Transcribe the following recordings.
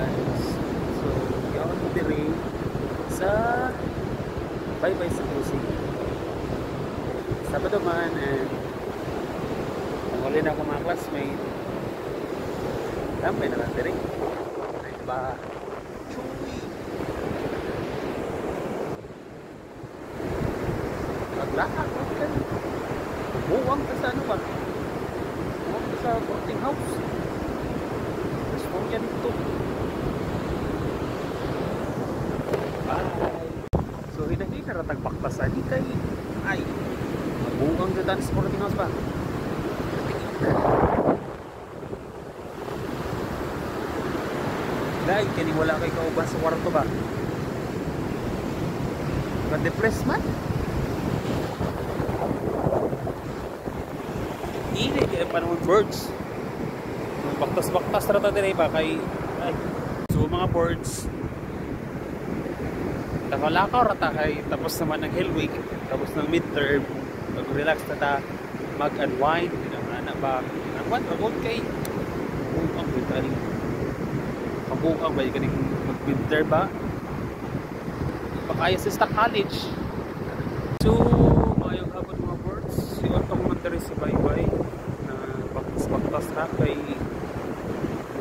guys. So, yun diri sa bye-bye sa Kusig. Sabado man, and wala na ako mga classmate. Tambay na lang diri. Ay ba? Chuy! Maglakad ka. Buwang ka sa ano ba? Buwang ka sa boarding house. Yan ito. Bye. So hindi na ratag-baktasan ni kay ay mabugang sa dance sporting house ba? Dahil kini wala kay kauban sa kwarto ba? Ka-depress man? Ini kaya panahon birds. Baktas-baktas rata din ba kay ay. So mga birds nakalakaw rata kay tapos naman ng Hell Week, tapos ng midterm, mag-relax na mag-unwind anak ba unwind pagod kay ang brutal pagbuang ba yung mag-midterm ba pakaya sa Stock College. So mayong hapon mga birds yun ako mandari sa bye-bye na baktas-baktas na kay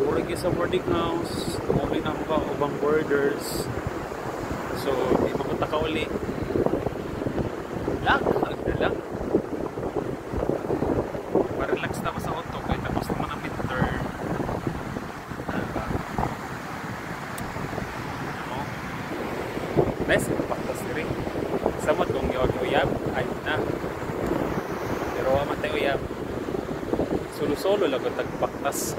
murag sa boarding house, tumuli na ako ka ubang boarders. So, di makutaka uli. Lang, lang. Ma-relax na sa auto kaya tapos naman ang midterm. Diba? Ano? Nice, paktas rin. Samot kung uyab, ayun na. Pero aman tayo uyab. Solo-solo lagot tagpaktas.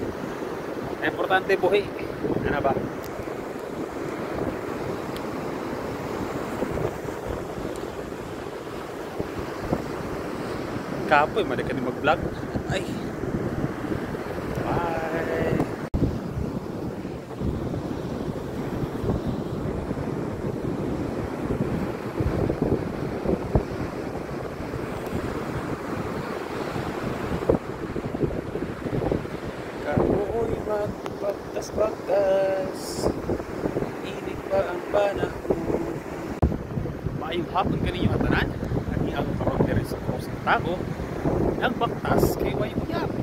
Importante buhay. Ano ba? Kapoy, mali ka ni mag-vlog. Ay. Bye. Kapoy, magpagtas-pagtas. Init pa ang panahon. Maayong hapon kaninyo at tanan. Ang iyang karoon sa Tago. Ang baktas kay Wayuyab.